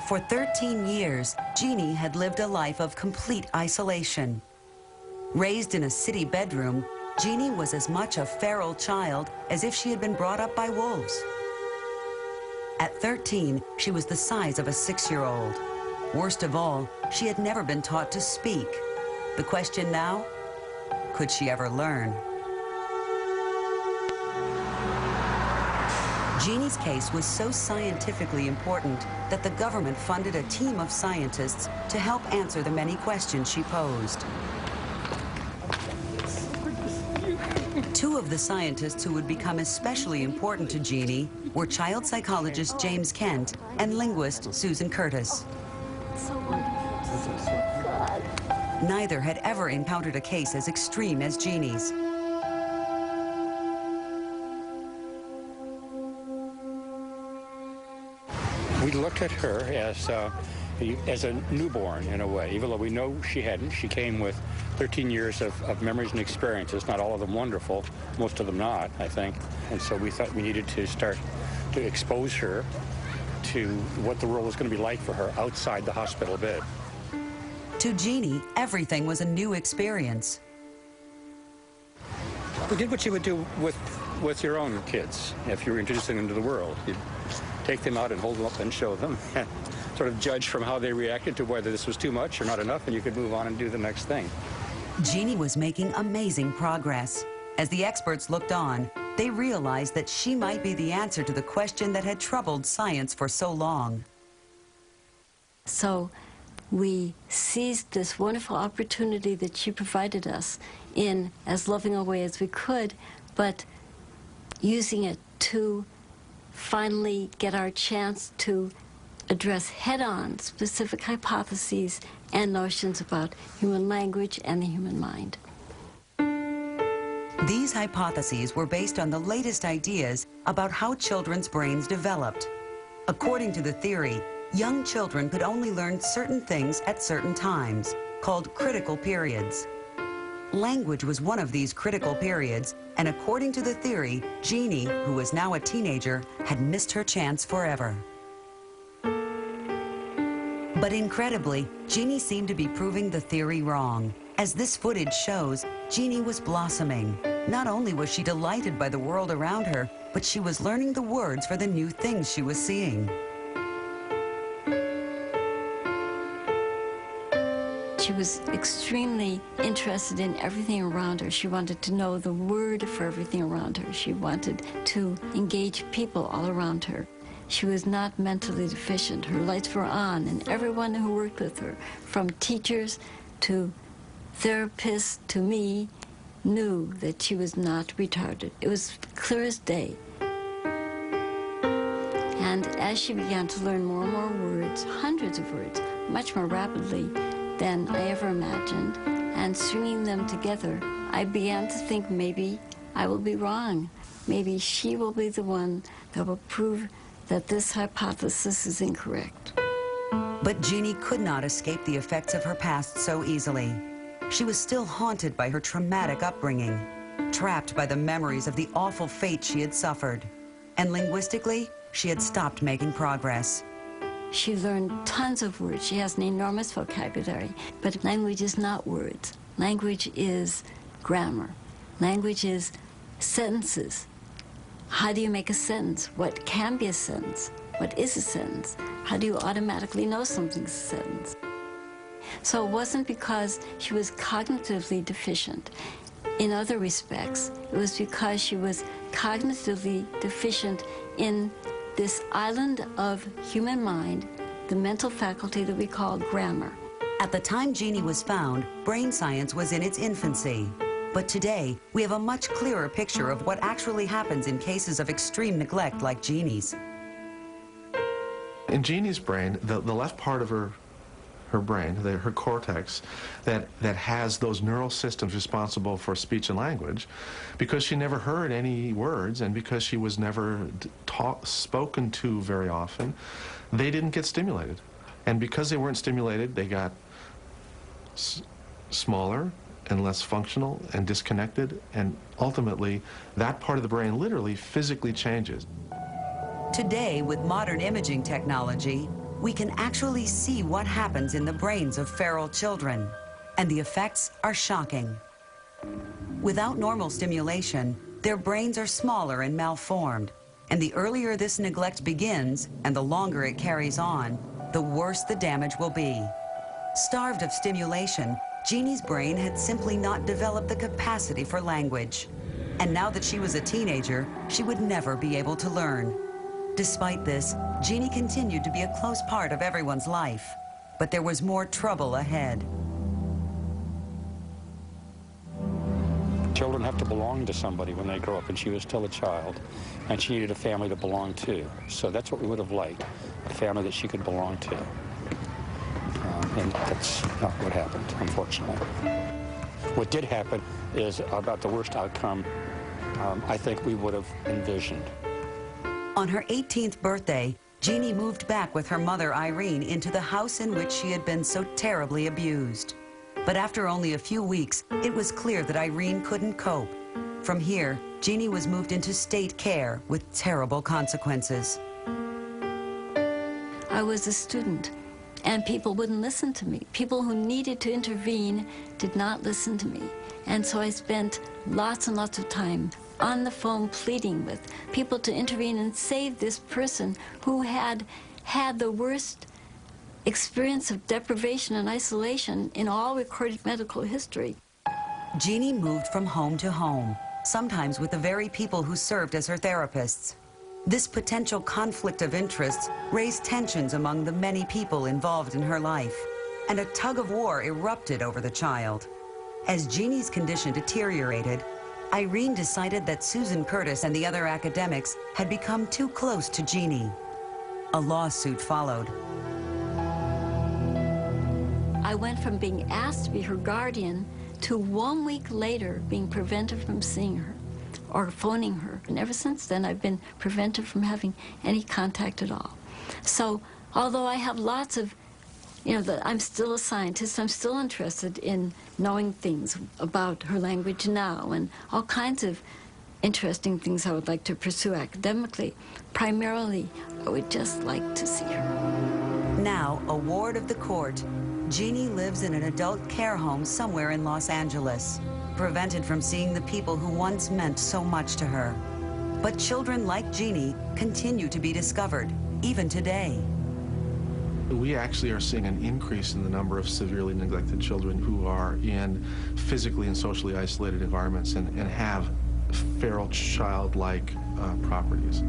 For 13 years, Jeannie had lived a life of complete isolation. Raised in a city bedroom, Jeannie was as much a feral child as if she had been brought up by wolves. At 13, she was the size of a 6-year-old. Worst of all, she had never been taught to speak. The question now, could she ever learn? Jeannie's case was so scientifically important that the government funded a team of scientists to help answer the many questions she posed. Two of the scientists who would become especially important to Jeannie were child psychologist James Kent and linguist Susan Curtis. Neither had ever encountered a case as extreme as Jeannie's. We looked at her as a newborn in a way, even though we know she hadn't. She came with 13 years of memories and experiences, not all of them wonderful, most of them not, I think. And so we thought we needed to start to expose her to what the world was going to be like for her outside the hospital bed. To Jeannie, everything was a new experience. We did what you would do with your own kids if you were introducing them to the world. You'd take them out and hold them up and show them, and sort of judge from how they reacted to whether this was too much or not enough, and you could move on and do the next thing. Jeannie was making amazing progress. As the experts looked on, they realized that she might be the answer to the question that had troubled science for so long. So we seized this wonderful opportunity that she provided us in as loving a way as we could, but using it to finally get our chance to address head-on specific hypotheses and notions about human language and the human mind. These hypotheses were based on the latest ideas about how children's brains developed. According to the theory, young children could only learn certain things at certain times, called critical periods. Language was one of these critical periods, and according to the theory, Jeannie, who was now a teenager, had missed her chance forever. But incredibly, Jeannie seemed to be proving the theory wrong. As this footage shows, Jeannie was blossoming. Not only was she delighted by the world around her, but she was learning the words for the new things she was seeing. She was extremely interested in everything around her. She wanted to know the word for everything around her. She wanted to engage people all around her. She was not mentally deficient. Her lights were on, and everyone who worked with her, from teachers to therapists to me, knew that she was not retarded. It was clear as day. And as she began to learn more and more words, hundreds of words, much more rapidly than I ever imagined, and stringing them together, I began to think maybe I will be wrong. Maybe she will be the one that will prove that this hypothesis is incorrect. But Jeannie could not escape the effects of her past so easily. She was still haunted by her traumatic upbringing, trapped by the memories of the awful fate she had suffered. And linguistically, she had stopped making progress. She learned tons of words. She has an enormous vocabulary. But language is not words. Language is grammar. Language is sentences. How do you make a sentence? What can be a sentence? What is a sentence? How do you automatically know something's a sentence? So it wasn't because she was cognitively deficient. In other respects, it was because she was cognitively deficient in this island of human mind, the mental faculty that we call grammar. At the time Jeannie was found, brain science was in its infancy. But today, we have a much clearer picture of what actually happens in cases of extreme neglect like Jeannie's. In Jeannie's brain, the left part of her brain, her cortex, that has those neural systems responsible for speech and language, because she never heard any words and because she was never spoken to very often, they didn't get stimulated. And because they weren't stimulated, they got smaller and less functional and disconnected, and ultimately that part of the brain literally physically changes. Today, with modern imaging technology, we can actually see what happens in the brains of feral children, and the effects are shocking. Without normal stimulation, their brains are smaller and malformed, and the earlier this neglect begins and the longer it carries on, the worse the damage will be. Starved of stimulation, Jeannie's brain had simply not developed the capacity for language. And now that she was a teenager, she would never be able to learn. Despite this, Jeannie continued to be a close part of everyone's life. But there was more trouble ahead. Children have to belong to somebody when they grow up, and she was still a child, and she needed a family to belong to. So that's what we would have liked, a family that she could belong to. And that's not what happened, unfortunately. What did happen is about the worst outcome I think we would have envisioned. On her 18th birthday, Jeannie moved back with her mother, Irene, into the house in which she had been so terribly abused. But after only a few weeks, it was clear that Irene couldn't cope. From here, Jeannie was moved into state care with terrible consequences. I was a student, and people wouldn't listen to me. People who needed to intervene did not listen to me. And so I spent lots and lots of time on the phone pleading with people to intervene and save this person who had had the worst experience of deprivation and isolation in all recorded medical history. Jeannie moved from home to home, sometimes with the very people who served as her therapists. This potential conflict of interests raised tensions among the many people involved in her life, and a tug of war erupted over the child. As Jeannie's condition deteriorated, Irene decided that Susan Curtis and the other academics had become too close to Jeannie. A lawsuit followed. I went from being asked to be her guardian to 1 week later being prevented from seeing her or phoning her. And ever since then, I've been prevented from having any contact at all. So although I have lots of, I'm still a scientist, I'm still interested in knowing things about her language now and all kinds of interesting things I would like to pursue academically. Primarily, I would just like to see her. Now, a ward of the court, Jeannie lives in an adult care home somewhere in Los Angeles, prevented from seeing the people who once meant so much to her. But children like Jeannie continue to be discovered, even today. We actually are seeing an increase in the number of severely neglected children who are in physically and socially isolated environments and have feral child-like properties.